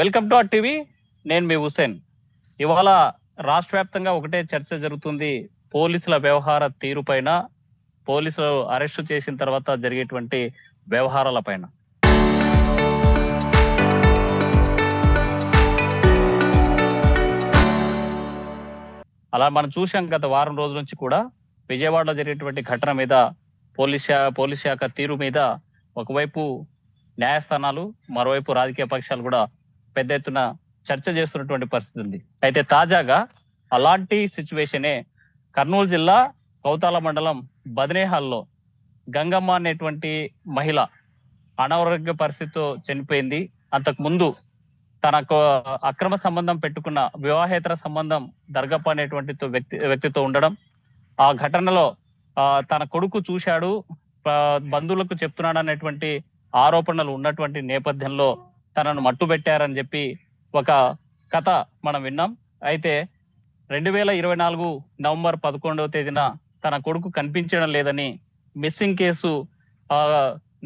Welcome to our TV. నేను మీ హుసేన్. ఇవాళ రాష్ట్ర వ్యాప్తంగా ఒకటే చర్చ జరుగుతుంది పోలీసుల వ్యవహార తీరుపైన, పోలీసులు అరెస్టు చేసిన తర్వాత జరిగేటువంటి వ్యవహారాలపైన. అలా మనం చూసాం గత వారం రోజుల నుంచి కూడా విజయవాడలో జరిగేటువంటి ఘటన మీద పోలీస్ శాఖ తీరు మీద ఒకవైపు న్యాయస్థానాలు, మరోవైపు రాజకీయ పక్షాలు కూడా పెద్ద ఎత్తున చర్చ చేస్తున్నటువంటి పరిస్థితి ఉంది. అయితే తాజాగా అలాంటి సిచ్యువేషనే కర్నూలు జిల్లా కౌతాల మండలం బదనేహాల్లో గంగమ్మ అనేటువంటి మహిళ అనారోగ్య పరిస్థితితో చనిపోయింది. అంతకు ముందు తనకు అక్రమ సంబంధం పెట్టుకున్న వివాహేతర సంబంధం దర్గప్ప అనేటువంటి వ్యక్తితో ఉండడం, ఆ ఘటనలో తన కొడుకు చూశాడు, బంధువులకు చెప్తున్నాడు అనేటువంటి ఆరోపణలు ఉన్నటువంటి నేపథ్యంలో తనను మట్టు పెట్టారని చెప్పి ఒక కథ మనం విన్నాం. అయితే 2024 నవంబర్ 11వ తేదీన తన కొడుకు కనిపించడం లేదని మిస్సింగ్ కేసు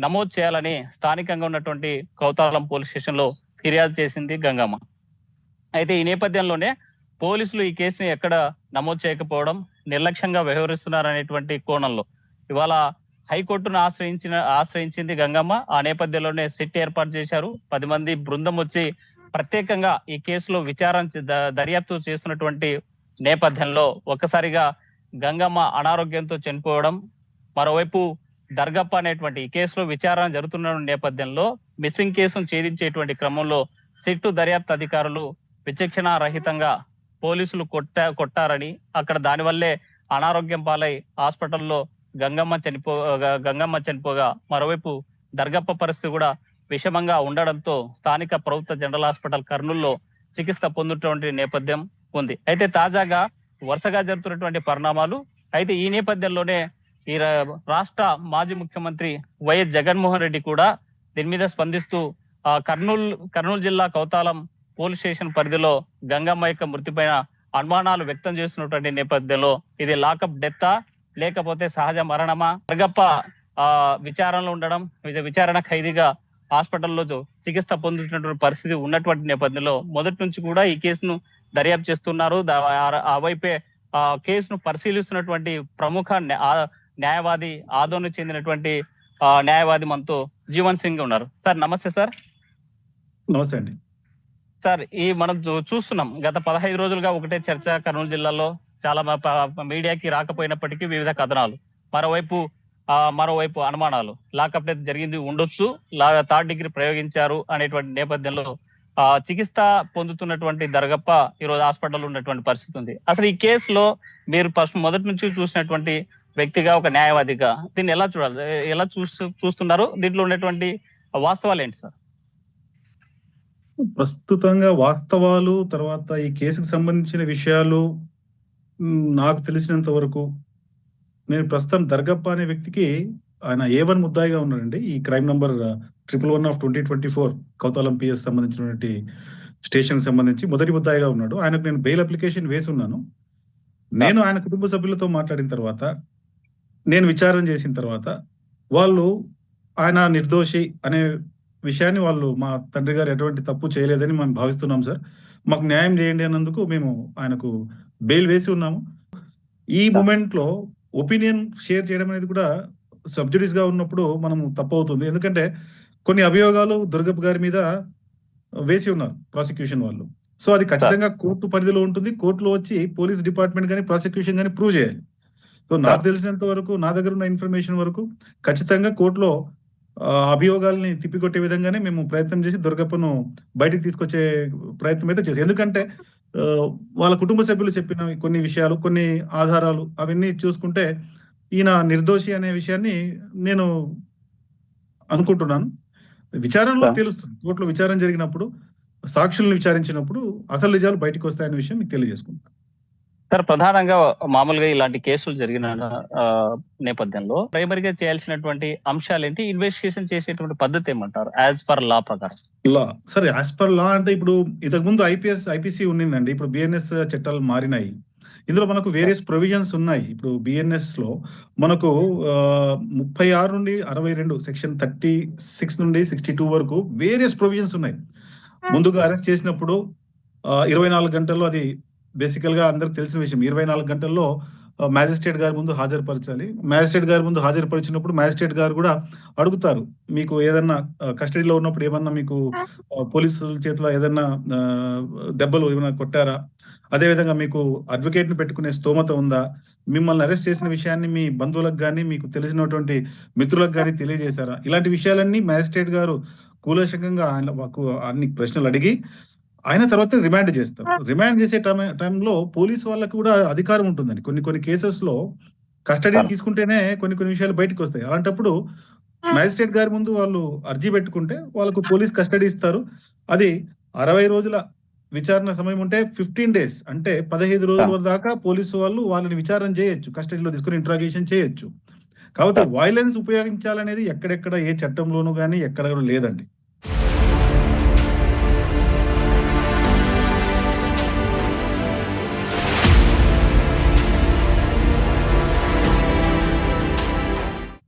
నమోదు చేయాలని స్థానికంగా ఉన్నటువంటి కౌతాలం పోలీస్ స్టేషన్ లో ఫిర్యాదు చేసింది గంగమ్మ. అయితే ఈ నేపథ్యంలోనే పోలీసులు ఈ కేసుని ఎక్కడ నమోదు చేయకపోవడం, నిర్లక్ష్యంగా వ్యవహరిస్తున్నారనేటువంటి కోణంలో ఇవాళ హైకోర్టును ఆశ్రయించింది గంగమ్మ. ఆ నేపథ్యంలోనే సిట్ ఏర్పాటు చేశారు. 10 మంది బృందం వచ్చి ప్రత్యేకంగా ఈ కేసులో దర్యాప్తు చేస్తున్నటువంటి నేపథ్యంలో ఒక్కసారిగా గంగమ్మ అనారోగ్యంతో చనిపోవడం, మరోవైపు దర్గప్ప అనేటువంటి ఈ కేసులో విచారణ జరుగుతున్న నేపథ్యంలో మిస్సింగ్ కేసును ఛేదించేటువంటి క్రమంలో సిట్టు దర్యాప్తు అధికారులు విచక్షణ రహితంగా పోలీసులు కొట్టారని, అక్కడ దానివల్లే అనారోగ్యం పాలై హాస్పిటల్లో గంగమ్మ చనిపోగా మరోవైపు దర్గప్ప పరిస్థితి కూడా విషమంగా ఉండడంతో స్థానిక ప్రభుత్వ జనరల్ హాస్పిటల్ కర్నూలులో చికిత్స పొందుతున్నటువంటి నేపథ్యం ఉంది. అయితే తాజాగా వరుసగా జరుగుతున్నటువంటి పరిణామాలు. అయితే ఈ నేపథ్యంలోనే ఈ రాష్ట్ర మాజీ ముఖ్యమంత్రి వైఎస్ జగన్మోహన్ రెడ్డి కూడా దీని మీద స్పందిస్తూ కర్నూలు జిల్లా కౌతాలం పోలీస్ స్టేషన్ పరిధిలో గంగమ్మ యొక్క మృతిపైన అనుమానాలు వ్యక్తం చేస్తున్నటువంటి నేపథ్యంలో ఇది లాకప్ డెత్తా లేకపోతే సహజ మరణమా, దర్గప్ప విచారణలో ఉండడం, విచారణ ఖైదీగా హాస్పిటల్లో చికిత్స పొందుతున్నటువంటి పరిస్థితి ఉన్నటువంటి నేపథ్యంలో మొదటి నుంచి కూడా ఈ కేసును దర్యాప్తు చేస్తున్నారు. ఆ వైపే కేసును పరిశీలిస్తున్నటువంటి ప్రముఖ న్యాయవాది ఆదోను చెందినటువంటి న్యాయవాది మనతో జీవన్ సింగ్ ఉన్నారు. సార్ నమస్తే. సార్ నమస్తే అండి. సార్, మనం చూస్తున్నాం గత 15 రోజులుగా ఒకటే చర్చ కర్నూలు జిల్లాలో, చాలా మీడియాకి రాకపోయినప్పటికీ వివిధ కథనాలు, మరోవైపు అనుమానాలు, లాకప్ డెత్ జరిగింది ఉండొచ్చు, 3rd డిగ్రీ ప్రయోగించారు అనేటువంటి నేపథ్యంలో చికిత్స పొందుతున్నటువంటి దర్గప్ప ఈరోజు హాస్పిటల్లో ఉన్నటువంటి పరిస్థితి ఉంది. అసలు ఈ కేసులో మీరు మొదటి నుంచి చూసినటువంటి వ్యక్తిగా, ఒక న్యాయవాదిగా దీన్ని ఎలా చూడాలి, ఎలా చూస్తున్నారు? దీంట్లో ఉన్నటువంటి వాస్తవాలు ఏంటి సార్? ప్రస్తుతంగా వాస్తవాలు, తర్వాత ఈ కేసుకు సంబంధించిన విషయాలు నాకు తెలిసినంత వరకు, నేను ప్రస్తుతం దర్గప్ప అనే వ్యక్తికి ఆయన A1 ముద్దాయిగా ఉన్నాడండి. ఈ క్రైమ్ నంబర్ 111/2024 కౌతాలం PS సంబంధించినటువంటి స్టేషన్ సంబంధించి మొదటి ముద్దాయిగా ఉన్నాడు. ఆయనకు నేను బెయిల్ అప్లికేషన్ వేసి ఉన్నాను. నేను ఆయన కుటుంబ సభ్యులతో మాట్లాడిన తర్వాత, నేను విచారణ చేసిన తర్వాత వాళ్ళు ఆయన నిర్దోషి అనే విషయాన్ని, వాళ్ళు మా తండ్రి గారు ఎటువంటి తప్పు చేయలేదని మేము భావిస్తున్నాం సార్, మాకు న్యాయం చేయండి అన్నందుకు మేము ఆయనకు బెయిల్ వేసి ఉన్నాము. ఈ మూమెంట్ లో ఒపీనియన్ షేర్ చేయడం అనేది కూడా సబ్జుడిస్ గా ఉన్నప్పుడు మనం తప్పు అవుతుంది. ఎందుకంటే కొన్ని అభియోగాలు దుర్గప్ప గారి మీద వేసి ఉన్నారు ప్రాసిక్యూషన్ వాళ్ళు. సో అది ఖచ్చితంగా కోర్టు పరిధిలో ఉంటుంది. కోర్టులో వచ్చి పోలీస్ డిపార్ట్మెంట్ కానీ ప్రాసిక్యూషన్ కానీ ప్రూవ్ చేయాలి. సో నాకు తెలిసినంత వరకు, నా దగ్గర ఉన్న ఇన్ఫర్మేషన్ వరకు ఖచ్చితంగా కోర్టులో అభియోగాల్ని తిప్పికొట్టే విధంగానే మేము ప్రయత్నం చేసి దుర్గప్పను బయటికి తీసుకొచ్చే ప్రయత్నం అయితే చేసి, ఎందుకంటే వాళ్ళ కుటుంబ సభ్యులు చెప్పిన కొన్ని విషయాలు, కొన్ని ఆధారాలు అవన్నీ చూసుకుంటే ఈయన నిర్దోషి అనే విషయాన్ని నేను అనుకుంటున్నాను. విచారణలో తెలుస్తుంది. కోర్టులో విచారణ జరిగినప్పుడు, సాక్షులను విచారించినప్పుడు అసలు నిజాలు బయటకు వస్తాయనే విషయం మీకు తెలియజేసుకుంటాను. సార్, ప్రధానంగా మామూలుగా ఇలాంటి కేసులు జరిగిన నేపథ్యంలో ప్రైమరీగా చేయాల్సినటువంటి అంశాలు ఏంటి? ఇన్వెస్టిగేషన్ చేసేటువంటి పద్ధతి ఏమంటారు యాజ్ పర్ లా ప్రకారం? లా సరే, యాజ్ పర్ లా అంటే ఇప్పుడు ఇంతకు ముందు IPC ఉన్నిందండి. ఇప్పుడు BNS చట్టాలు మారినాయి. ఇందులో మనకు వేరియస్ ప్రొవిజన్స్ ఉన్నాయి. ఇప్పుడు BNS లో మనకు 36 నుండి 62, సెక్షన్ 36 నుండి 62 వరకు వేరియస్ ప్రొవిజన్స్ ఉన్నాయి. ముందుగా అరెస్ట్ చేసినప్పుడు 24 గంటల్లో అది బేసికల్ గా అందరికి తెలిసిన విషయం. 24 గంటల్లో మ్యాజిస్ట్రేట్ గారి ముందు హాజరుపరచాలి. మ్యాజిస్ట్రేట్ గారి ముందు హాజరుపరిచినప్పుడు మ్యాజిస్ట్రేట్ గారు కూడా అడుగుతారు. మీకు ఏదన్నా కస్టడీలో ఉన్నప్పుడు ఏమన్నా మీకు పోలీసుల చేతిలో ఏదన్నా దెబ్బలు ఏమైనా కొట్టారా? అదేవిధంగా మీకు అడ్వకేట్ ని పెట్టుకునే స్తోమత ఉందా? మిమ్మల్ని అరెస్ట్ చేసిన విషయాన్ని మీ బంధువులకు గాని, మీకు తెలిసినటువంటి మిత్రులకు గాని తెలియజేశారా? ఇలాంటి విషయాలన్నీ మ్యాజిస్ట్రేట్ గారు కూలంకషంగా అన్ని ప్రశ్నలు అడిగి ఆయన తర్వాత రిమాండ్ చేస్తారు. రిమాండ్ చేసే టైంలో పోలీసు వాళ్ళకి కూడా అధికారం ఉంటుందండి. కొన్ని కేసెస్ లో కస్టడీ సార్ తీసుకుంటేనే కొన్ని విషయాలు బయటకు వస్తాయి. అలాంటప్పుడు మ్యాజిస్ట్రేట్ గారి ముందు వాళ్ళు అర్జీ పెట్టుకుంటే వాళ్ళకు పోలీస్ కస్టడీ ఇస్తారు. అది 60 రోజుల విచారణ సమయం ఉంటే 15 డేస్ అంటే 15 రోజుల దాకా పోలీసు వాళ్ళు వాళ్ళని విచారణ చేయొచ్చు. కస్టడీలో తీసుకుని ఇంట్రాగేషన్ చేయొచ్చు. కాకపోతే సార్ వైలెన్స్ ఉపయోగించాలనేది ఎక్కడెక్కడ ఏ చట్టంలోనూ గానీ ఎక్కడ కూడా లేదండి.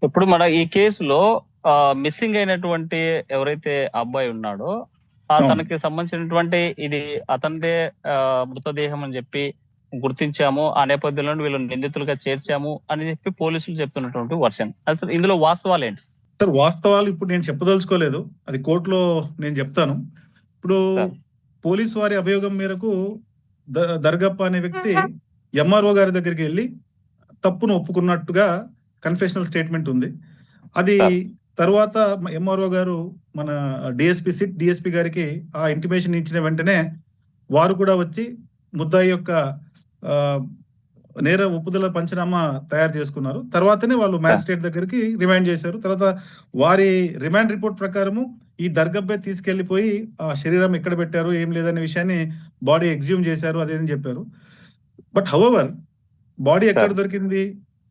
ఇప్పుడు మన ఈ కేసులో మిస్సింగ్ అయినటువంటి ఎవరైతే అబ్బాయి ఉన్నాడో అవును. తనకి సంబంధించినటువంటి ఇది అతనిదే మృతదేహం అని చెప్పి గుర్తించాము. ఆ నేపథ్యంలో వీళ్ళు నిందితులుగా చేర్చాము అని చెప్పి పోలీసులు చెప్తున్నటువంటి వర్షన్. అసలు ఇందులో వాస్తవాలు ఏంటి సార్ వాస్తవాలు ఇప్పుడు నేను చెప్పదలుచుకోలేదు. అది కోర్టులో నేను చెప్తాను. ఇప్పుడు సార్? పోలీసు వారి అభియోగం మేరకు దర్గప్ప అనే వ్యక్తి ఎంఆర్ఓ గారి దగ్గరికి వెళ్ళి తప్పును ఒప్పుకున్నట్టుగా కన్ఫెషనల్ స్టేట్మెంట్ ఉంది. అది సార్ తర్వాత ఎంఆర్ఓ గారు మన డిఎస్పీ గారికి ఆ ఇంటిమేషన్ ఇచ్చిన వెంటనే వారు కూడా వచ్చి ముద్దాయి యొక్క ఆ, నేర ఒప్పుదల పంచనామా తయారు చేసుకున్నారు. తర్వాతనే వాళ్ళు మ్యాజిస్ట్రేట్ దగ్గరికి రిమాండ్ చేశారు. తర్వాత వారి రిమాండ్ రిపోర్ట్ ప్రకారము ఈ దర్గబ్బే తీసుకెళ్లిపోయి ఆ శరీరం ఎక్కడ పెట్టారు ఏం లేదనే విషయాన్ని బాడీ ఎగ్జ్యూమ్ చేశారు అదేని చెప్పారు. బట్ హౌఎవర్ బాడీ ఎక్కడ సార్ దొరికింది?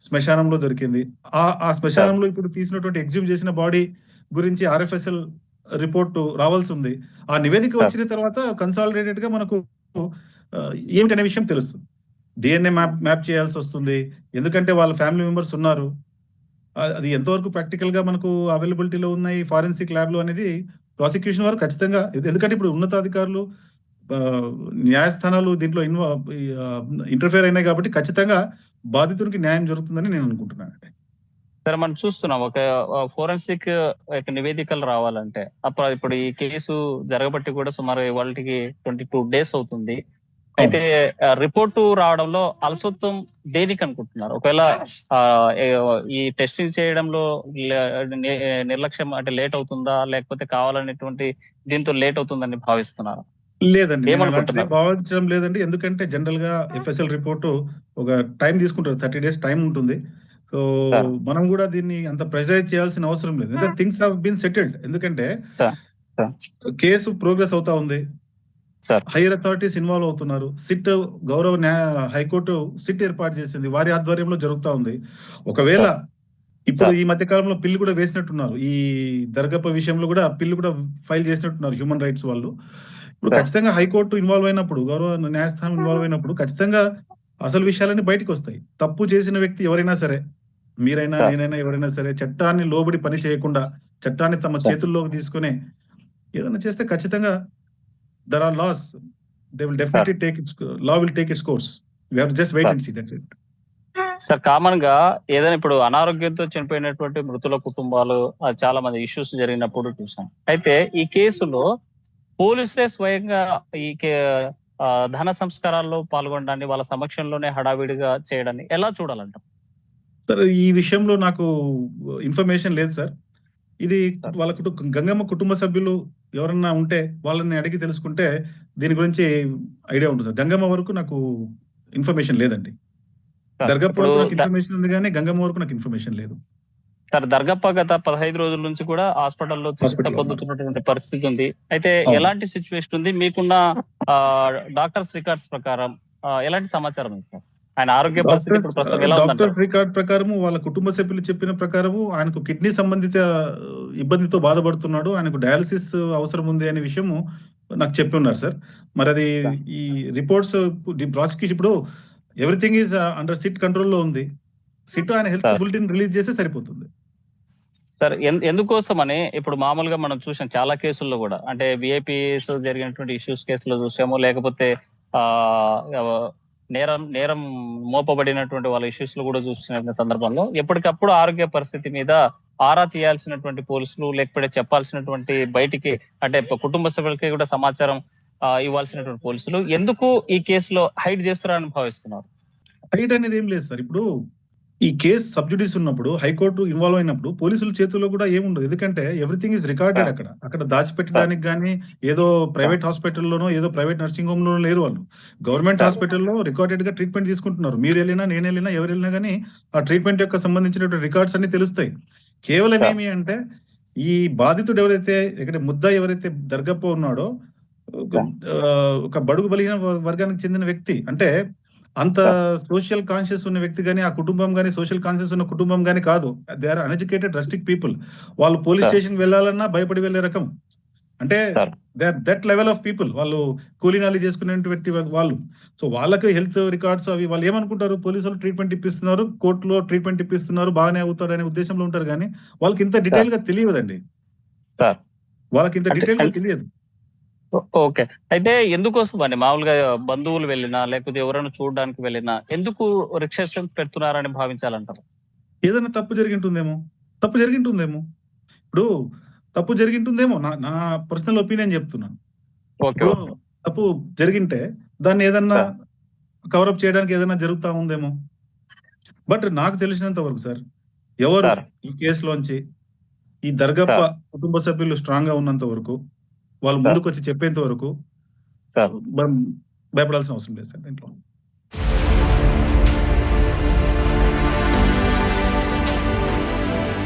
శ్మశానంలో దొరికింది. ఆ సార్ శ్మశానంలో ఇప్పుడు తీసినటువంటి ఎగ్జ్యూమ్ చేసిన బాడీ గురించి ఆర్ఎఫ్ఎస్ఎల్ రిపోర్ట్ రావాల్సి ఉంది. ఆ నివేదిక సార్ వచ్చిన తర్వాత కన్సాలిడేటెడ్ గా మనకు ఏమిటనే విషయం తెలుస్తుంది. డిఎన్ఏ మ్యాప్ చేయాల్సి వస్తుంది. ఎందుకంటే వాళ్ళ ఫ్యామిలీ మెంబర్స్ ఉన్నారు. అది ఎంతవరకు ప్రాక్టికల్ గా మనకు అవైలబిలిటీలో ఉన్నాయి ఫారెన్సిక్ ల్యాబ్ లో అనేది ప్రాసిక్యూషన్ వారు ఖచ్చితంగా, ఎందుకంటే ఇప్పుడు ఉన్నతాధికారులు న్యాయస్థానాలు దీంట్లో ఇంటర్ఫేర్ అయినాయి కాబట్టి ఖచ్చితంగా బాధితునికి న్యాయం జరుగుతుందని నేను అనుకుంటున్నాను. సరే మనం చూస్తున్నాం ఒక ఫోరెన్సిక్ నివేదికలు రావాలంటే అప్పుడు ఇప్పుడు ఈ కేసు జరగబట్టి కూడా సుమారు వాళ్ళకి 22 days అవుతుంది. అయితే రిపోర్టు రావడంలో అలసత్వం దేనికి అనుకుంటున్నారు? ఒకవేళ ఈ టెస్టింగ్ చేయడంలో నిర్లక్ష్యం అంటే లేట్ అవుతుందా, లేకపోతే కావాలనేటువంటి దీంతో లేట్ అవుతుందని భావిస్తున్నారు? లేదండి, నేను అలాంటిది ఏమనుకుంటున్నారు? భావించడం లేదండి. ఎందుకంటే జనరల్ గా ఎఫ్ఎస్ఎల్ రిపోర్టు ఒక టైం తీసుకుంటారు. 30 days టైం ఉంటుంది. సో సార్ మనం కూడా దీన్ని అంత ప్రెషరైజ్ చేయాల్సిన అవసరం లేదు. ఎందుకంటే థింగ్స్ హావ్ బీన్ సెటిల్డ్. ఎందుకంటే సార్ సార్ కేసు ప్రోగ్రెస్ అవుతా ఉంది. సార్ హైయర్ అథారిటీస్ ఇన్వాల్వ్ అవుతున్నారు. సిట్ గౌరవ హైకోర్టు సిట్ ఏర్పాటు చేసింది. వారి ఆధ్వర్యంలో జరుగుతా ఉంది. ఒకవేళ సార్ ఇప్పుడు సార్ ఈ మధ్య కాలంలో పిల్లు కూడా వేసినట్టున్నారు. ఈ దర్గప్ప విషయంలో కూడా పిల్లు కూడా ఫైల్ చేసినట్టున్నారు హ్యూమన్ రైట్స్ వాళ్ళు. ఇప్పుడు సార్ ఖచ్చితంగా హైకోర్టు ఇన్వాల్వ్ అయినప్పుడు, గౌరవ న్యాయస్థానం ఇన్వాల్వ్ అయినప్పుడు ఖచ్చితంగా అసలు విషయాలన్నీ బయటకు వస్తాయి. తప్పు చేసిన వ్యక్తి ఎవరైనా సరే, మీరైనా సార్ నేనైనా ఎవరైనా సరే, చట్టాన్ని లోబడి పని చేయకుండా చట్టాన్ని తమ సార్ చేతుల్లోకి తీసుకుని ఏదైనా చేస్తే ఖచ్చితంగా there are laws. They will sir definitely law will take its course. We have to just wait sir and see. That's it. Sir common గా ఏదైనా ఇప్పుడు అనారోగ్యంతో చనిపోయినటువంటి మృతుల కుటుంబాలు చాలా మంది ఇష్యూస్ జరిగినప్పుడు చూసాం. అయితే ఈ కేసులో పోలీసులే స్వయంగా ఈ ధన సంస్కారాల్లో పాల్గొనడాన్ని వాళ్ళ సమక్షంలోనే హడావిడిగా చేయడాన్ని ఎలా చూడాలంట? సార్ ఈ విషయంలో నాకు ఇన్ఫర్మేషన్ లేదు సార్. ఇది సార్ వాళ్ళ గంగమ్మ కుటుంబ సభ్యులు ఎవరన్నా ఉంటే వాళ్ళని అడిగి తెలుసుకుంటే దీని గురించి ఐడియా ఉంటుంది సార్. గంగమ్మ వరకు నాకు ఇన్ఫర్మేషన్ లేదండి. సార్ దర్గప్ప ఇప్పుడు వరకు నాకు ఇన్ఫర్మేషన్ ఉంది కానీ గంగమ్మ వరకు నాకు ఇన్ఫర్మేషన్ లేదు. సార్ దర్గప్ప గత 15 రోజుల నుంచి కూడా హాస్పిటల్లో చికిత్స హాస్పిటల్ ఉన్నారు. పొందుతున్నటువంటి పరిస్థితి ఉంది. అయితే అవును. ఎలాంటి సిచ్యువేషన్ ఉంది? మీకున్న డాక్టర్స్ రికార్డ్స్ ప్రకారం ఎలాంటి సమాచారం ఉంది సార్? ఆయన ఆరోగ్య పరిస్థితి ఇప్పుడు ప్రస్తుతం ఎలా ఉందంటారు? డాక్టర్స్ రికార్డ్ ప్రకారము వాళ్ళ కుటుంబ సభ్యులు చెప్పిన ప్రకారము ఆయనకు కిడ్నీ సంబంధిత ఇబ్బందితో బాధపడుతున్నాడు. ఆయనకు డయాలసిస్ అవసరం ఉంది అనే విషయము నాకు చెప్పి ఉన్నారు సార్. మరి అది సార్ ఈ రిపోర్ట్స్ ప్రాసిక్యూషన్ ఇప్పుడు ఎవ్రీథింగ్ ఈజ్ అండర్ సిట్ కంట్రోల్లో ఉంది. సిట్ ఆయన హెల్త్ సార్ బులెటిన్ రిలీజ్ చేస్తే సరిపోతుంది. సార్ ఎందుకోసమని ఇప్పుడు మామూలుగా మనం చూసాం చాలా కేసుల్లో కూడా, అంటే విఐపీస్ జరిగినటువంటి ఇష్యూస్ కేసులో చూసాము, లేకపోతే ఆ ఎవ- నేరం నేరం మోపబడినటువంటి వాళ్ళ ఇష్యూస్ లో కూడా చూసిన సందర్భంలో ఎప్పటికప్పుడు ఆరోగ్య పరిస్థితి మీద ఆరా తీయాల్సినటువంటి పోలీసులు, లేకపోతే చెప్పాల్సినటువంటి బయటికి అంటే కుటుంబ సభ్యులకి కూడా సమాచారం ఇవ్వాల్సినటువంటి పోలీసులు ఎందుకు ఈ కేసులో హైడ్ చేస్తున్నారని భావిస్తున్నారు? హైట్ అనేది ఏం లేదు సార్. ఇప్పుడు ఈ కేసు సబ్జుడిస్ ఉన్నప్పుడు, హైకోర్టు ఇన్వాల్వ్ అయినప్పుడు పోలీసుల చేతుల్లో కూడా ఏముండదు. ఎందుకంటే ఎవ్రీథింగ్ ఇస్ రికార్డెడ్. అక్కడ దాచిపెట్టడానికి కానీ ఏదో ప్రైవేట్ హాస్పిటల్లోనో ఏదో ప్రైవేట్ నర్సింగ్ హోమ్ లోనో లేరు వాళ్ళు. గవర్నమెంట్ హాస్పిటల్లో రికార్డెడ్ గా ట్రీట్మెంట్ తీసుకుంటున్నారు. మీరు వెళ్ళినా, నేను వెళ్ళినా, ఎవరు వెళ్ళినా కానీ ఆ ట్రీట్మెంట్ యొక్క సంబంధించినటువంటి రికార్డ్స్ అన్ని తెలుస్తాయి. కేవలం ఏమి అంటే ఈ బాధితుడు ఎవరైతే, ఇక్కడ ముద్దాయి ఎవరైతే దర్గప్ప ఉన్నాడో, ఒక బడుగు బలిగిన వర్గానికి చెందిన వ్యక్తి, అంటే అంత సోషల్ కాన్షియస్ ఉన్న వ్యక్తి కానీ, ఆ కుటుంబం కానీ సోషల్ కాన్షియస్ ఉన్న కుటుంబం కానీ కాదు. They are uneducated rustic people. వాళ్ళు పోలీస్ స్టేషన్ వెళ్ళాలన్నా భయపడి వెళ్ళే రకం. అంటే they are that level of people. వాళ్ళు కూలీనాలి చేసుకునేటువంటి వాళ్ళు. సో వాళ్ళకి హెల్త్ రికార్డ్స్ అవి వాళ్ళు ఏమనుకుంటారు, పోలీసులు ట్రీట్మెంట్ ఇప్పిస్తున్నారు, కోర్టులో ట్రీట్మెంట్ ఇప్పిస్తున్నారు, బాగానే అవుతారు అనే ఉద్దేశంలో ఉంటారు. కానీ వాళ్ళకి ఇంత డీటెయిల్ గా తెలియదండి. వాళ్ళకి ఇంత డీటెయిల్ గా తెలియదు. ఓకే. అయితే ఎందుకోసం అండి మామూలుగా బంధువులు వెళ్ళినా, లేకపోతే ఎవరైనా చూడడానికి వెళ్ళినా ఎందుకు రిస్ట్రిక్షన్స్ పెడుతున్నారని భావించాలంటారు? ఏదైనా తప్పు జరిగింటుందేమో. ఇప్పుడు తప్పు జరిగింటుందేమో, నా పర్సనల్ ఒపీనియన్ చెప్తున్నాను. ఇప్పుడు తప్పు జరిగింటే దాన్ని ఏదన్నా కవరప్ చేయడానికి ఏదైనా జరుగుతా ఉందేమో. బట్ నాకు తెలిసినంత వరకు సార్, ఎవరు ఈ కేసులోంచి ఈ దర్గప్ప కుటుంబ సభ్యులు స్ట్రాంగ్ గా ఉన్నంత వరకు, వాళ్ళు ముందుకు వచ్చి చెప్పేంత వరకు మనం భయపడాల్సిన అవసరం లేదు సార్ దీంట్లో.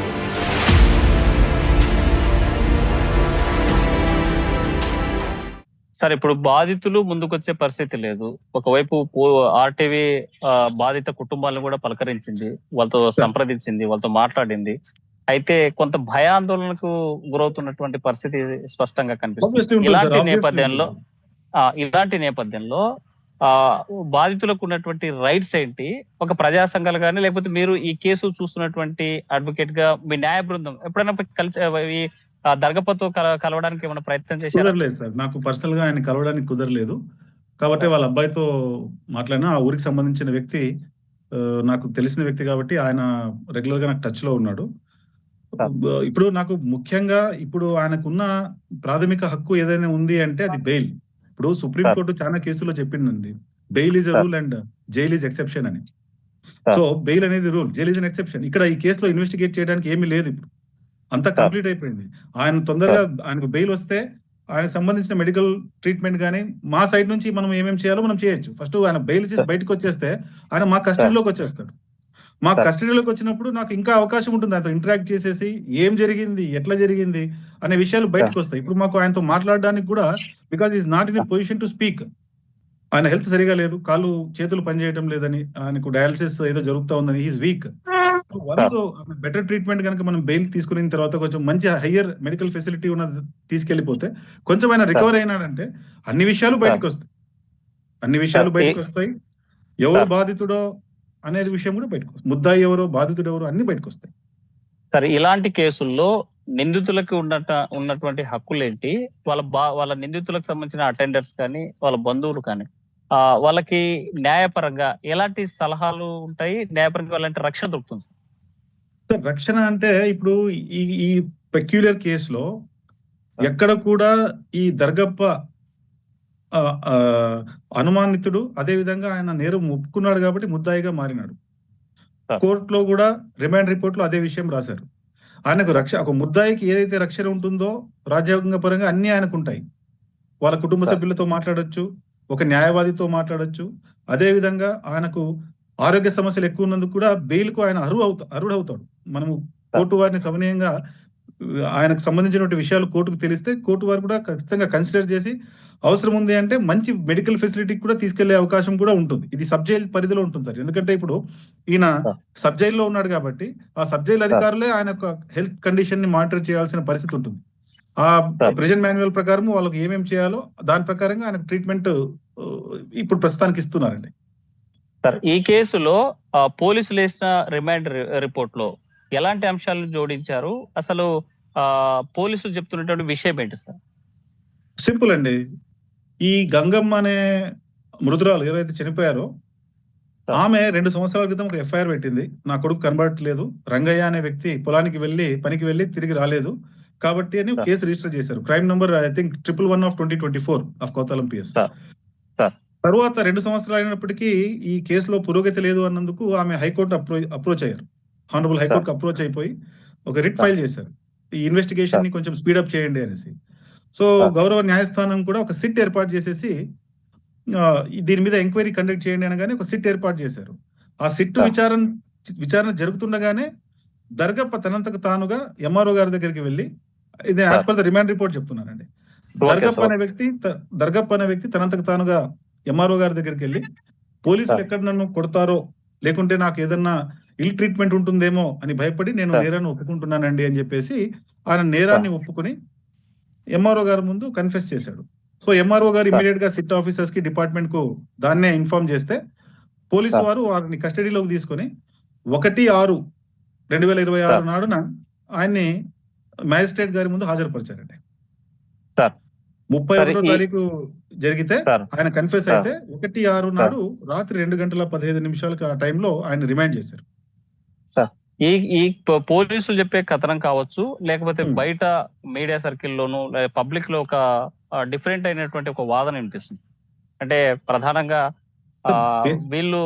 సార్ ఇప్పుడు బాధితులు ముందుకొచ్చే పరిస్థితి లేదు. ఒకవైపు ఆర్టీవీ బాధిత కుటుంబాలను కూడా పలకరించింది, వాళ్ళతో సంప్రదించింది, వాళ్ళతో మాట్లాడింది. అయితే కొంత భయాందోళనకు గురవుతున్నటువంటి పరిస్థితి స్పష్టంగా కనిపిస్తుంది. ఇలాంటి నేపథ్యంలో బాధితులకు ఉన్నటువంటి రైట్స్ ఏంటి? ఒక ప్రజా సంఘాలు కానీ, లేకపోతే మీరు ఈ కేసు చూస్తున్నటువంటి అడ్వకేట్ గా మీ న్యాయ బృందం ఎప్పుడైనా కలిసి దర్గప్పతో కలవడానికి ఏమైనా ప్రయత్నం చేశారు? కుదరలేదు సార్. నాకు పర్సనల్ గా ఆయన కలవడానికి కుదరలేదు. కాబట్టి వాళ్ళ అబ్బాయితో మాట్లాడిన, ఆ ఊరికి సంబంధించిన వ్యక్తి నాకు తెలిసిన వ్యక్తి కాబట్టి ఆయన రెగ్యులర్ గా నాకు టచ్ లో ఉన్నాడు. ఇప్పుడు నాకు ముఖ్యంగా ఇప్పుడు ఆయనకున్న ప్రాథమిక హక్కు ఏదైనా ఉంది అంటే అది బెయిల్. ఇప్పుడు సుప్రీంకోర్టు చాలా కేసుల్లో చెప్పిందండి, bail is rule and jail is exception అని. సో బెయిల్ అనేది రూల్, జైల్ ఈజ్ ఎక్సెప్షన్. ఇక్కడ ఈ కేసులో ఇన్వెస్టిగేట్ చేయడానికి ఏమీ లేదు. ఇప్పుడు అంతా కంప్లీట్ అయిపోయింది. ఆయన తొందరగా ఆయనకు బెయిల్ వస్తే ఆయనకు సంబంధించిన మెడికల్ ట్రీట్మెంట్ కానీ మా సైడ్ నుంచి మనం ఏమేమి చేయాలో మనం చేయొచ్చు. ఫస్ట్ ఆయన బెయిల్ చేసి బయటకు వచ్చేస్తే ఆయన మా కస్టడీలోకి వచ్చేస్తాడు. మా కస్టడీలోకి వచ్చినప్పుడు నాకు ఇంకా అవకాశం ఉంటుంది ఆయనతో ఇంటరాక్ట్ చేసేసి ఏం జరిగింది, ఎట్లా జరిగింది అనే విషయాలు బయటకు వస్తాయి. ఇప్పుడు మాకు ఆయనతో మాట్లాడడానికి కూడా, because is not in position to speak. ఆయన హెల్త్ సరిగా లేదు, కాళ్ళు చేతులు పనిచేయడం లేదని, ఆయనకు డయాలసిస్ ఏదో జరుగుతా ఉందని, he's weak. Once better treatment కనుక మనం బెయిల్ తీసుకున్న తర్వాత కొంచెం మంచి హయ్యర్ మెడికల్ ఫెసిలిటీ ఉన్నది తీసుకెళ్లిపోతే కొంచెం ఆయన రికవర్ అయినాడంటే అన్ని విషయాలు బయటకు వస్తాయి. ఎవరు బాధితుడో అనేది విషయం కూడా బయటకు వస్తుంది. ముద్దాయి ఎవరో, బాధితుడు ఎవరో అన్ని బయటకు వస్తాయి. సరే, ఇలాంటి కేసుల్లో నిందితులకు ఉన్నటువంటి హక్కులు ఏంటి? వాళ్ళ నిందితులకు సంబంధించిన అటెండర్స్ కానీ, వాళ్ళ బంధువులు కానీ వాళ్ళకి న్యాయపరంగా ఎలాంటి సలహాలు ఉంటాయి? న్యాయపరంగా ఎలాంటి రక్షణ దొరుకుతుంది? రక్షణ అంటే ఇప్పుడు ఈ పెక్యులర్ కేసులో ఎక్కడ కూడా ఈ దర్గప్ప అనుమానితుడు, అదే విధంగా ఆయన నేరం ఒప్పుకున్నాడు కాబట్టి ముద్దాయిగా మారినాడు. కోర్టులో కూడా రిమాండ్ రిపోర్ట్ లో అదే విషయం రాశారు. ఆయనకు ఒక ముద్దాయికి ఏదైతే రక్షణ ఉంటుందో రాజ్యాంగ పరంగా అన్ని ఆయనకు ఉంటాయి. వాళ్ళ కుటుంబ సభ్యులతో మాట్లాడొచ్చు, ఒక న్యాయవాదితో మాట్లాడొచ్చు. అదే విధంగా ఆయనకు ఆరోగ్య సమస్యలు ఎక్కువ ఉన్నందుకు కూడా బెయిల్ కు ఆయన అర్హుడవుతాడు. మనము కోర్టు వారిని సమనీయంగా ఆయనకు సంబంధించినటువంటి విషయాలు కోర్టుకు తెలిస్తే కోర్టు వారు కూడా ఖచ్చితంగా కన్సిడర్ చేసి అవసరం ఉంది అంటే మంచి మెడికల్ ఫెసిలిటీ కూడా తీసుకెళ్లే అవకాశం కూడా ఉంటుంది. ఇది సబ్ జైల్ పరిధిలో ఉంటుంది సార్. ఎందుకంటే ఇప్పుడు ఈయన సబ్ జైల్లో ఉన్నాడు కాబట్టి ఆ సబ్ జైల్ అధికారులే ఆయన హెల్త్ కండిషన్ ని మానిటర్ చేయాల్సిన పరిస్థితి ఉంటుంది. ఆ ప్రెజెంట్ మాన్యువల్ ప్రకారం వాళ్ళకి ఏమేమి చేయాలో దాని ప్రకారంగా ఆయన ట్రీట్మెంట్ ఇప్పుడు ప్రస్తుతానికి ఇస్తున్నారండి. సార్, ఈ కేసులో పోలీసులు వేసిన రిమాండ్ రిపోర్ట్ లో ఎలాంటి అంశాలను జోడించారు? అసలు పోలీసులు చెప్తున్నటువంటి విషయం ఏంటి సార్? సింపుల్ అండి. ఈ గంగమ్మ అనే మృదురాలు ఎవరైతే చనిపోయారో సార్. ఆమె 2 సంవత్సరాల క్రితం ఒక ఎఫ్ఐఆర్ పెట్టింది. నా కొడుకు కనబడట్లేదు. రంగయ్య అనే వ్యక్తి పొలానికి పనికి వెళ్లి తిరిగి రాలేదు. కాబట్టి అని సార్. కేసు రిజిస్టర్ చేశారు. Crime number I think 111 of 2024 of Kothalam PS. Sir. Sir. తరువాత 2 సంవత్సరాలు అయినప్పటికీ ఈ కేసులో పురోగతి లేదు అన్నందుకు ఆమె హైకోర్టు అప్రోచ్ అయ్యారు. హానరబుల్ హైకోర్టు అప్రోచ్ అయిపోయి ఒక రిట్ ఫైల్ చేశారు. ఈ ఇన్వెస్టిగేషన్ ని కొంచెం స్పీడప్ చేయండి అనేసి. సో గౌరవ న్యాయస్థానం కూడా ఒక సిట్ ఏర్పాటు చేసేసి దీని మీద ఎంక్వైరీ కండక్ట్ చేయండి అనగానే ఒక సిట్ ఏర్పాటు చేశారు. ఆ సిట్ విచారణ జరుగుతుండగానే దర్గప్ప తనంతకు తానుగా ఎంఆర్ఓ గారి దగ్గరికి వెళ్ళి, ఇది as per the remand report చెప్తున్నానండి. దర్గప్ప అనే వ్యక్తి తనంతకు తానుగా ఎంఆర్ఓ గారి దగ్గరికి వెళ్ళి, పోలీసులు ఎక్కడ నన్ను కొడతారో లేకుంటే నాకు ఏదన్నా ఇల్ ట్రీట్మెంట్ ఉంటుందేమో అని భయపడి నేను నేరాన్ని ఒప్పుకుంటున్నానండి అని చెప్పేసి ఆయన నేరాన్ని ఒప్పుకొని ఎంఆర్ఓ గారి ముందు కన్ఫెస్ చేశాడు. సో ఎంఆర్ఓ గారు ఇమీడియట్ గా సిట్ ఆఫీసర్స్ కి డిపార్ట్మెంట్ కు దాన్నే ఇన్ఫార్మ్ చేస్తే పోలీసు వారు వారిని కస్టడీలోకి తీసుకొని 1/6/2026 నాడున ఆయన్ని మ్యాజిస్ట్రేట్ గారి ముందు హాజరుపరిచారండి. 31వ తారీఖు జరిగితే ఆయన కన్ఫెస్ అయితే 1/6 నాడు రాత్రి 2:15 ఆ టైంలో ఆయన రిమాండ్ చేశారు. ఈ పోలీసులు చెప్పే కథనం కావచ్చు, లేకపోతే బయట మీడియా సర్కిల్లోను పబ్లిక్ లో ఒక డిఫరెంట్ అయినటువంటి ఒక వాదన వినిపిస్తుంది. అంటే ప్రధానంగా వీళ్ళు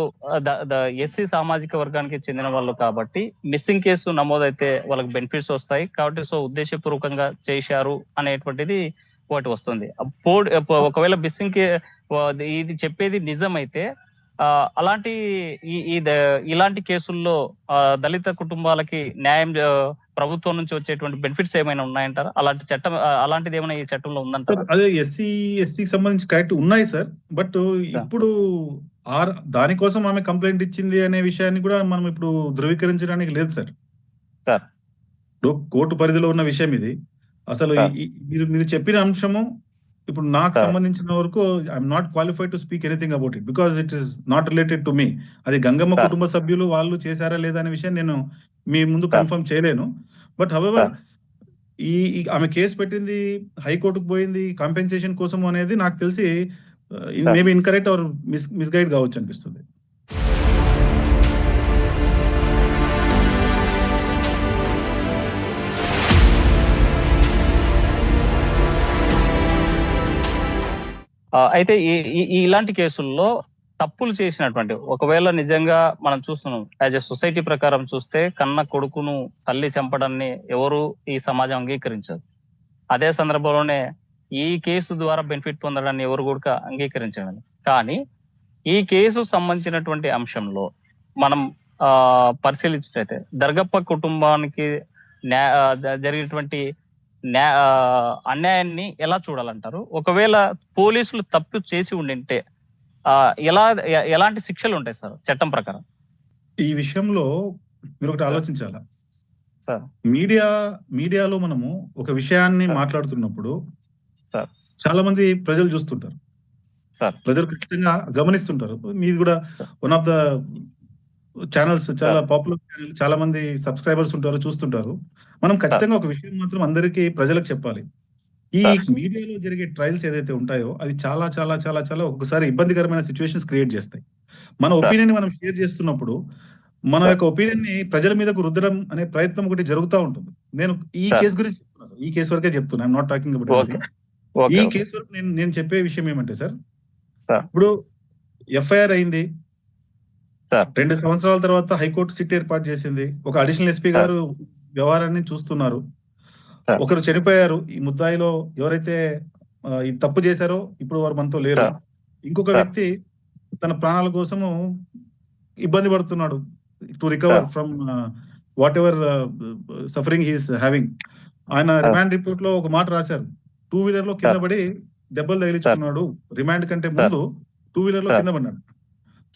ఎస్సీ సామాజిక వర్గానికి చెందిన వాళ్ళు కాబట్టి మిస్సింగ్ కేసు నమోదైతే వాళ్ళకి బెనిఫిట్స్ వస్తాయి కాబట్టి సో ఉద్దేశపూర్వకంగా చేశారు అనేటువంటిది ఒకటి వస్తుంది. ఒకవేళ మిస్సింగ్ ఇది చెప్పేది నిజమైతే అలాంటి ఇలాంటి కేసుల్లో దళిత కుటుంబాలకి న్యాయం ప్రభుత్వం నుంచి వచ్చేటువంటి బెనిఫిట్స్ ఏమైనా ఉన్నాయంటారా? అలాంటి చట్టం అలాంటిది ఏమైనా ఈ చట్టంలో ఉందంటారా? అదే ఎస్సీకి సంబంధించి కరెక్ట్ ఉన్నాయి సార్. బట్ ఇప్పుడు దానికోసం ఆమె కంప్లైంట్ ఇచ్చింది అనే విషయాన్ని కూడా మనం ఇప్పుడు ధృవీకరించడానికి లేదు సార్. కోర్టు పరిధిలో ఉన్న విషయం ఇది. అసలు మీరు చెప్పిన అంశము ఇప్పుడు నాకు సంబంధించిన వరకు I'm not qualified to speak anything about it because it is not related to me. అది గంగమ్మ కుటుంబ సభ్యులు వాళ్ళు చేశారా లేదా అనే విషయం నేను మీ ముందు కన్ఫర్మ్ చేయలేను. బట్ హవెవర్ ఆమె కేసు పెట్టింది హైకోర్టుకు పోయింది కాంపెన్సేషన్ కోసం అనేది నాకు తెలిసి మేబీ ఇన్కరెక్ట్ ఆర్ మిస్గైడ్ కావచ్చు అనిపిస్తుంది. అయితే ఇలాంటి కేసుల్లో తప్పులు చేసినటువంటి ఒకవేళ నిజంగా మనం చూస్తున్నాం యాజ్ ఎ సొసైటీ ప్రకారం చూస్తే కన్న కొడుకును తల్లి చంపడాన్ని ఎవరు ఈ సమాజం అంగీకరించదు. అదే సందర్భంలోనే ఈ కేసు ద్వారా బెనిఫిట్ పొందడాన్ని ఎవరు కూడా అంగీకరించడం. కానీ ఈ కేసు సంబంధించినటువంటి అంశంలో మనం పరిశీలించినట్లయితే దర్గప్ప కుటుంబానికి జరిగినటువంటి అన్యాయాన్ని ఎలా చూడాలంటారు? ఒకవేళ పోలీసులు తప్పు చేసి ఉండింటే ఎలాంటి శిక్షలు ఉంటాయి సార్ చట్టం ప్రకారం? ఈ విషయంలో మీరు ఒకటి ఆలోచించాలా సార్. మీడియాలో మనము ఒక విషయాన్ని మాట్లాడుతున్నప్పుడు చాలా మంది ప్రజలు చూస్తుంటారు సార్, ప్రజలు ఖచ్చితంగా గమనిస్తుంటారు. మీది కూడా వన్ ఆఫ్ ద ఛానల్స్ చాలా పాపులర్ ఛానల్, చాలా మంది సబ్స్క్రైబర్స్ ఉంటారు, చూస్తుంటారు. మనం ఖచ్చితంగా ఒక విషయం మాత్రం అందరికీ ప్రజలకు చెప్పాలి. ఈ మీడియాలో జరిగే ట్రయల్స్ ఏదైతే ఉంటాయో అది చాలా చాలా చాలా చాలా ఒకసారి ఇబ్బందికరమైన సిచ్యువేషన్స్ క్రియేట్ చేస్తాయి. మన ఒపీనియన్ మనం షేర్ చేస్తున్నప్పుడు మన యొక్క ఒపీనియన్ ని ప్రజల మీదకు రుద్దడం అనే ప్రయత్నం ఒకటి జరుగుతూ ఉంటుంది. నేను ఈ కేసు గురించి చెప్తున్నా సార్, ఈ కేసు వరకే చెప్తున్నా, ఐఎమ్ నాట్ టాకింగ్ అబౌట్ ఈ కేసు వరకు నేను చెప్పే విషయం ఏమంటే సార్, ఇప్పుడు ఎఫ్ఐఆర్ అయింది, 2 సంవత్సరాల తర్వాత హైకోర్టు సిట్ ఏర్పాటు చేసింది, ఒక అడిషనల్ ఎస్పీ గారు వ్యవహారాన్ని చూస్తున్నారు, ఒకరు చనిపోయారు, ఈ ముద్దాయిలో ఎవరైతే ఈ తప్పు చేశారో ఇప్పుడు వారు మనతో లేరు, ఇంకొక వ్యక్తి తన ప్రాణాల కోసము ఇబ్బంది పడుతున్నాడు to recover from what ever suffering he's having. ఆయన రిమాండ్ రిపోర్ట్ లో ఒక మాట రాశారు, 2 వీలర్ లో కింద పడి దెబ్బలు తగిలించుకున్నాడు, రిమాండ్ కంటే ముందు 2 వీలర్ లో కింద పడినాడు.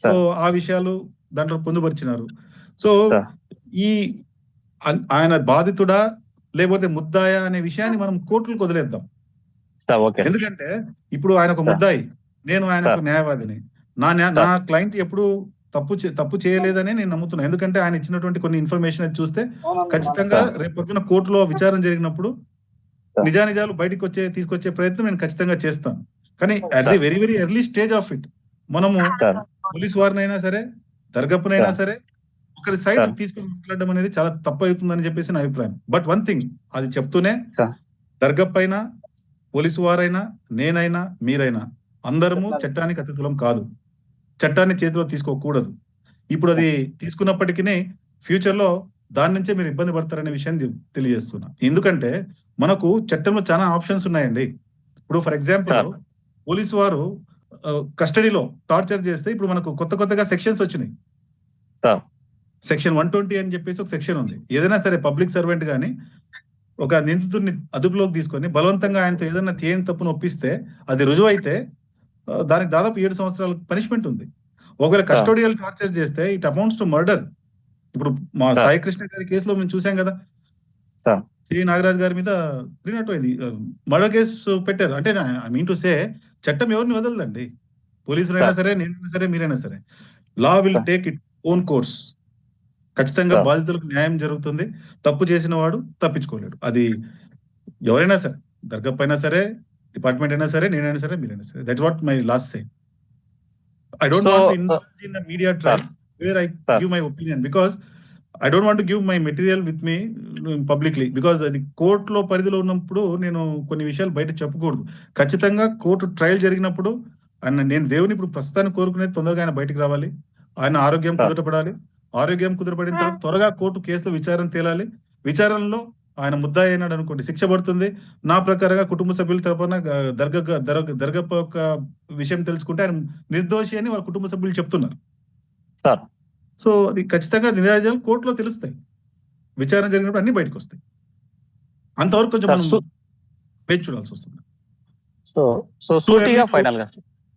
సో ఆ విషయాలు దాంట్లో పొందుపరిచినారు. సో ఈ ఆయన బాధితుడా లేకపోతే ముద్దాయా అనే విషయాన్ని మనం కోర్టులకు వదిలేద్దాం. ఎందుకంటే ఇప్పుడు ఆయన ఒక ముద్దాయి, నేను ఆయనకు న్యాయవాదిని, నా క్లయింట్ ఎప్పుడు తప్పు చేయలేదని నేను నమ్ముతున్నాను. ఎందుకంటే ఆయన ఇచ్చినటువంటి కొన్ని ఇన్ఫర్మేషన్ అది చూస్తే ఖచ్చితంగా రేపు పొద్దున కోర్టులో విచారణ జరిగినప్పుడు నిజానిజాలు బయటకు తీసుకొచ్చే ప్రయత్నం నేను ఖచ్చితంగా చేస్తాను. కానీ at the very very early stage of it మనము పోలీసు వారినైనా సరే, దర్గప్పనైనా సరే ఒకరి సైడ్ తీసుకొని మాట్లాడడం అనేది చాలా తప్పు అవుతుందని చెప్పేసి నా అభిప్రాయం. బట్ వన్ థింగ్ అది చెప్తూనే, దర్గప్ప అయినా, పోలీసు వారైనా, నేనైనా, మీరైనా అందరము చట్టానికి అతిథులం కాదు. చట్టాన్ని చేతిలో తీసుకోకూడదు. ఇప్పుడు అది తీసుకున్నప్పటికీ ఫ్యూచర్ లో దాని నుంచే మీరు ఇబ్బంది పడతారనే విషయాన్ని తెలియజేస్తున్నా. ఎందుకంటే మనకు చట్టంలో చాలా ఆప్షన్స్ ఉన్నాయండి. ఇప్పుడు ఫర్ ఎగ్జాంపుల్ పోలీసు వారు కస్టడీలో టార్చర్ చేస్తే ఇప్పుడు మనకు కొత్తగా సెక్షన్స్ వచ్చినాయి. సెక్షన్ 120 అని చెప్పేసి ఒక సెక్షన్ ఉంది. ఏదైనా సరే పబ్లిక్ సర్వెంట్ గాని ఒక నిందితుడిని అదుపులోకి తీసుకొని బలవంతంగా ఆయనతో ఏదైనా తీయని తప్పును ఒప్పిస్తే అది రుజువు అయితే దానికి దాదాపు 7 సంవత్సరాల పనిష్మెంట్ ఉంది. ఒకవేళ కస్టోడియల్ టార్చర్ చేస్తే ఇట్ అమౌంట్స్ టు మర్డర్. ఇప్పుడు మా సాయి కృష్ణ గారి కేసులో మేము చూసాం కదా, సి నాగరాజ్ గారి మీద 305 మర్డర్ కేసు పెట్టారు. అంటే ఐ మీన్ టు సే చట్టం ఎవరిని వదలదండి. పోలీసులైనా సరే, నేనైనా సరే, మీరైనా సరే, law will take it own course. ఖచ్చితంగా బాధితులకు న్యాయం జరుగుతుంది. తప్పు చేసిన వాడు తప్పించుకోలేడు. అది ఎవరైనా సరే, దర్గప్ప అయినా సరే, డిపార్ట్మెంట్ అయినా సరే, నేనైనా సరే, మీరైనా సరే. That's what my last say. I don't want to indulge in a media trial where I give my opinion because I don't want to give my material with me publicly because అది కోర్టులో పరిధిలో ఉన్నప్పుడు నేను కొన్ని విషయాలు బయట చెప్పకూడదు. ఖచ్చితంగా కోర్టు ట్రయల్ జరిగినప్పుడు నేను దేవుని ఇప్పుడు ప్రస్తుతానికి కోరుకునేది తొందరగా ఆయన బయటకు రావాలి. ఆయన ఆరోగ్యం కుదుటపడాలి. ఆరోగ్యం కుదుటపడిన తర్వాత త్వరగా కోర్టు కేసులో విచారణ తేలాలి. విచారణలో ఆయన ముద్దాయి అయినాడు అనుకోండి, శిక్ష పడుతుంది. నా ప్రకారంగా కుటుంబ సభ్యుల తరపున దర్గప్ప యొక్క విషయం తెలుసుకుంటే ఆయన నిర్దోషి అని వాళ్ళ కుటుంబ సభ్యులు చెప్తున్నారు. సో అది ఖచ్చితంగా నిజాలు కోర్టులో తెలుస్తాయి. విచారణ జరిగినప్పుడు అన్ని బయటకు వస్తాయి. అంతవరకు కొంచెం మనం వేచి చూడాల్సి వస్తుంది.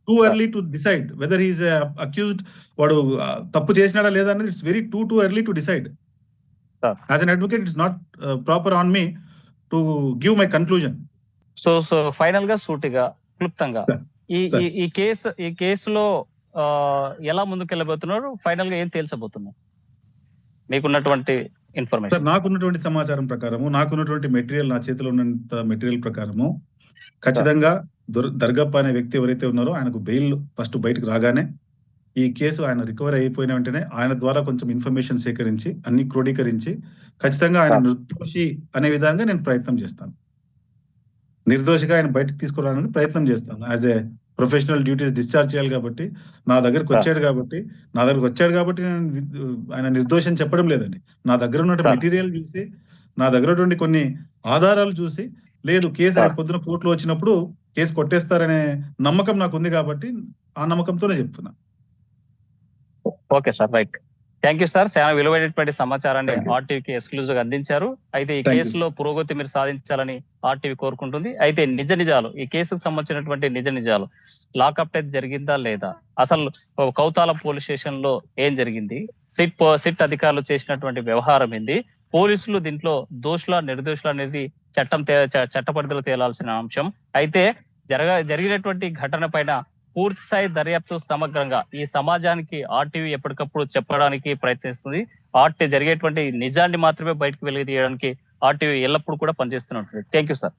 Too early to decide whether he's accused, వాడు తప్పు చేసినాడా లేదా అనేది it's very too early to decide. As an advocate, it's not proper on me to give my conclusion. So final గా సూటిగా క్లుప్తంగా ఈ కేసులో ఎలా ముందుకెళ్ళబోతున్నారు, ఫైనల్ గా ఏం తేల్చబోతున్నారు మీకున్నటువంటి ఇన్ఫర్మేషన్? నాకున్నటువంటి సమాచారం ప్రకారము, నాకున్నటువంటి మెటీరియల్, నా చేతిలో ఉన్నంత మెటీరియల్ ప్రకారము ఖచ్చితంగా దర్గప్ప అనే వ్యక్తి ఎవరైతే ఉన్నారో ఆయనకు బెయిల్ ఫస్ట్ బయటకు రాగానే ఈ కేసు ఆయన రికవరీ అయిపోయిన వెంటనే ఆయన ద్వారా కొంచెం ఇన్ఫర్మేషన్ సేకరించి అన్ని క్రోడీకరించి ఖచ్చితంగా ఆయన నిర్దోషి అనే విధంగా నేను ప్రయత్నం చేస్తాను. నిర్దోషిగా ఆయన బయటకు తీసుకురావడానికి ప్రయత్నం చేస్తాను. As a professional duties discharge చేయాలి కాబట్టి, నా దగ్గరకు వచ్చాడు కాబట్టి ఆయన నిర్దోషం చెప్పడం లేదండి. నా దగ్గర ఉన్న మెటీరియల్ చూసి, నా దగ్గర ఉన్నటువంటి కొన్ని ఆధారాలు చూసి, లేదు కేసు రేపు పొద్దున కోర్టులో వచ్చినప్పుడు కేసు కొట్టేస్తారనే నమ్మకం నాకు ఉంది కాబట్టి ఆ నమ్మకంతోనే చెప్తున్నా. Okay sir, right. Thank you sir. చాలా విలువైనటువంటి సమాచారాన్ని ఆర్టీవీకి ఎక్స్క్లూజివ్ గా అందించారు. అయితే ఈ కేసులో పురోగతి మీరు సాధించాలని ఆర్టీవీ కోరుకుంటుంది. అయితే నిజాలు, ఈ కేసుకు సంబంధించినటువంటి నిజాలు, లాకప్ డెత్ జరిగిందా లేదా, అసలు కౌతాల పోలీస్ స్టేషన్ లో ఏం జరిగింది, సిట్ అధికారులు చేసినటువంటి వ్యవహారం ఏంది, పోలీసులు దీంట్లో దోషుల నిర్దోషుల అనేది చట్ట పరిధిలో తేలాల్సిన అంశం. అయితే జరిగినటువంటి ఘటన పైన పూర్తి స్థాయి దర్యాప్తు సమగ్రంగా ఈ సమాజానికి ఆర్టీవీ ఎప్పటికప్పుడు చెప్పడానికి ప్రయత్నిస్తుంది. జరిగేటువంటి నిజాన్ని మాత్రమే బయటకు వెలికి తీయడానికి ఆర్టీవీ ఎల్లప్పుడూ కూడా పనిచేస్తూనే ఉంటుంది. Thank you sir.